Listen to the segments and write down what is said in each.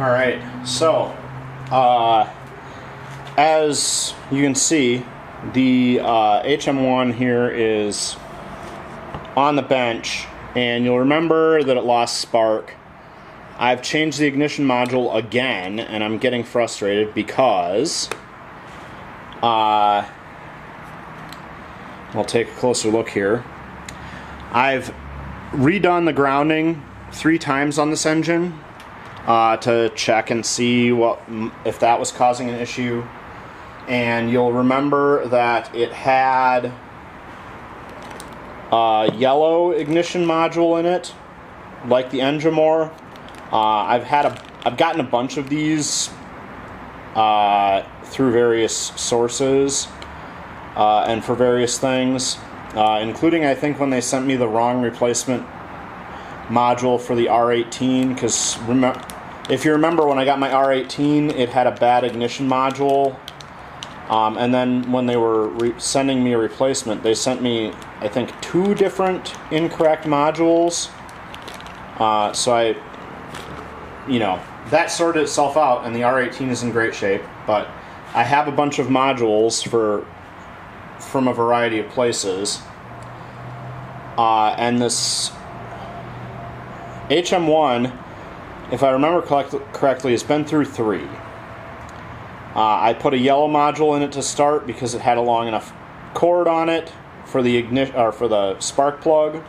Alright, so as you can see, the HM-01 here is on the bench, and you'll remember that it lost spark. I've changed the ignition module again, and I'm getting frustrated because we'll take a closer look here. I've redone the grounding 3 times on this engine to check and see if that was causing an issue. And you'll remember that it had a yellow ignition module in it, like the HM-01. I've gotten a bunch of these through various sources and for various things, including I think when they sent me the wrong replacement module for the R18, because if you remember when I got my R18, it had a bad ignition module, and then when they were sending me a replacement, they sent me I think 2 different incorrect modules. So that sorted itself out, and the R18 is in great shape, but I have a bunch of modules from a variety of places, and this HM-01, if I remember correctly, has been through 3. I put a yellow module in it to start because it had a long enough cord on it for the for the spark plug.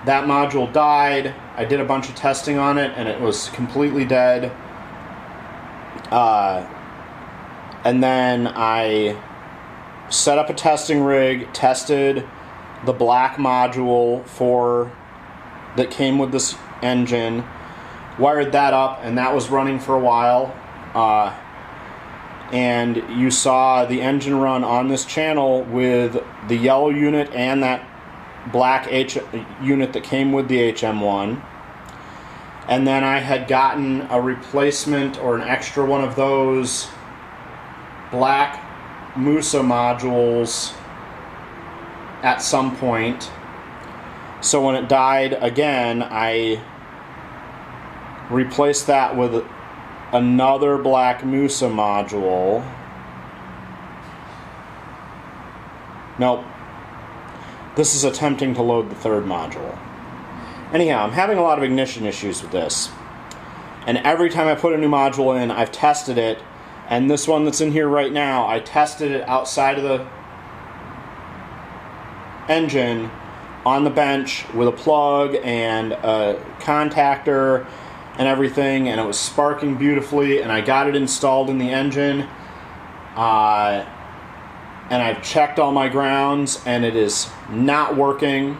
That module died. I did a bunch of testing on it, and it was completely dead. And then I set up a testing rig, tested the black module that came with this engine, wired that up, and that was running for a while. And you saw the engine run on this channel with the yellow unit and that black unit that came with the HM-01. And then I had gotten a replacement or an extra one of those black Musa modules at some point. So when it died again, I replaced that with another black Musa module. Nope. This is attempting to load the 3rd module. Anyhow, I'm having a lot of ignition issues with this. And every time I put a new module in, I've tested it. And this one that's in here right now, I tested it outside of the engine on the bench with a plug and a contactor and everything, and it was sparking beautifully, and I got it installed in the engine, and I've checked all my grounds, and it is not working.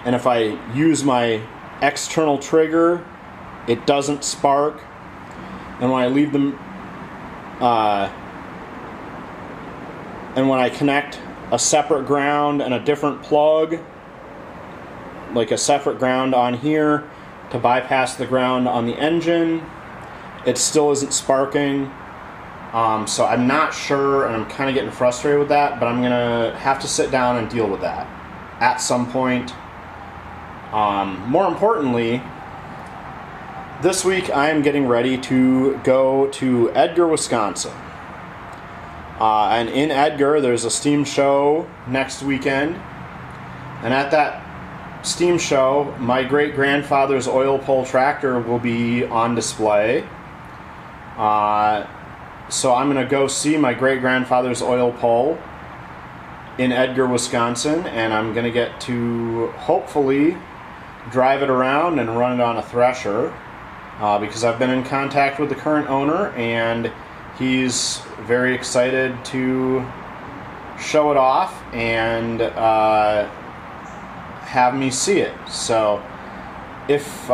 And if I use my external trigger, it doesn't spark. And when I leave them, and when I connect a separate ground and a different plug, like a separate ground on here to bypass the ground on the engine, it still isn't sparking. So I'm not sure, and I'm kind of getting frustrated with that, but I'm going to have to sit down and deal with that at some point. More importantly, this week I am getting ready to go to Edgar, Wisconsin. And in Edgar, there's a steam show next weekend. And at that steam show, my great-grandfather's oil pull tractor will be on display. So I'm going to go see my great-grandfather's oil pull in Edgar, Wisconsin, and I'm going to get to hopefully drive it around and run it on a thresher, because I've been in contact with the current owner, and he's very excited to show it off and have me see it. So if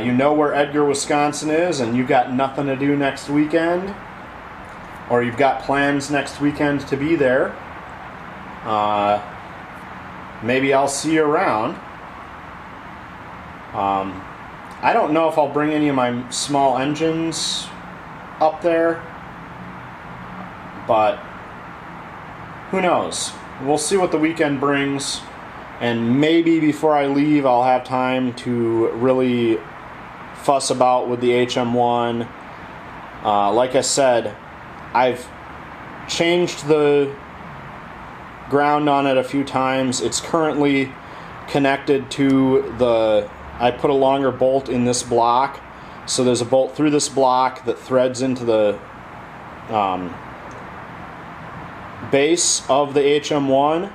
you know where Edgar, Wisconsin is, and you've got nothing to do next weekend, or you've got plans next weekend to be there, maybe I'll see you around. I don't know if I'll bring any of my small engines up there, but who knows? We'll see what the weekend brings, and maybe before I leave I'll have time to really fuss about with the HM-01. Like I said, I've changed the ground on it a few times. It's currently connected to the, I put a longer bolt in this block, so there's a bolt through this block that threads into the base of the HM-01.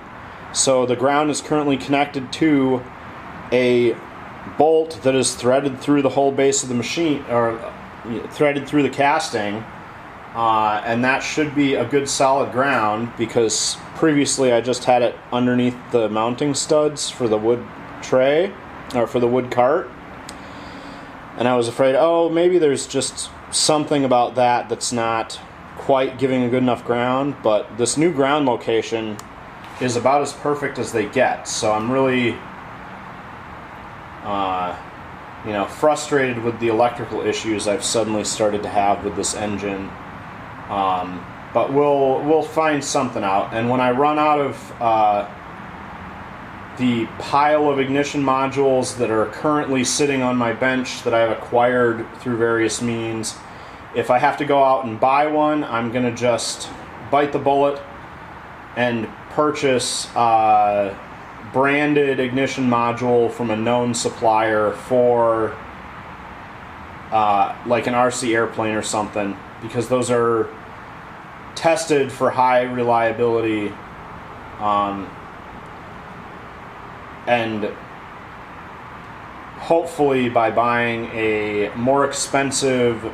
So the ground is currently connected to a bolt that is threaded through the whole base of the machine, or threaded through the casting, and that should be a good solid ground, because previously I just had it underneath the mounting studs for the wood tray, or for the wood cart, and I was afraid, oh, maybe there's just something about that that's not quite giving a good enough ground. But this new ground location is about as perfect as they get, so I'm really frustrated with the electrical issues I've suddenly started to have with this engine. But we'll find something out, and when I run out of the pile of ignition modules that are currently sitting on my bench that I've acquired through various means, if I have to go out and buy one, I'm going to just bite the bullet and purchase a branded ignition module from a known supplier for like an RC airplane or something, because those are tested for high reliability, and hopefully by buying a more expensive,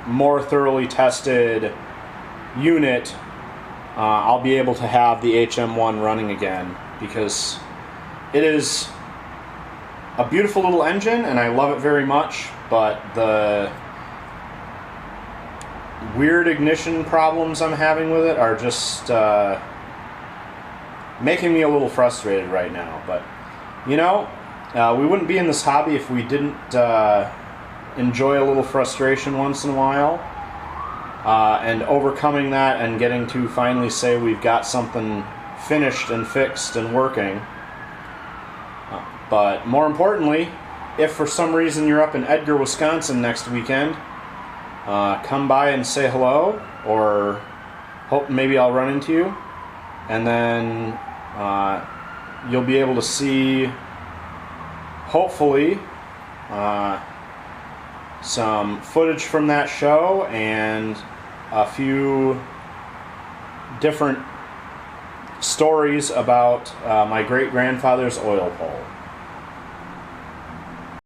more thoroughly tested unit, I'll be able to have the HM-01 running again, because it is a beautiful little engine and I love it very much, but the weird ignition problems I'm having with it are just making me a little frustrated right now. But we wouldn't be in this hobby if we didn't enjoy a little frustration once in a while, and overcoming that and getting to finally say we've got something finished and fixed and working. But more importantly, if for some reason you're up in Edgar, Wisconsin next weekend, come by and say hello, or hope maybe I'll run into you, and then you'll be able to see, hopefully, some footage from that show and a few different stories about my great-grandfather's oil pull.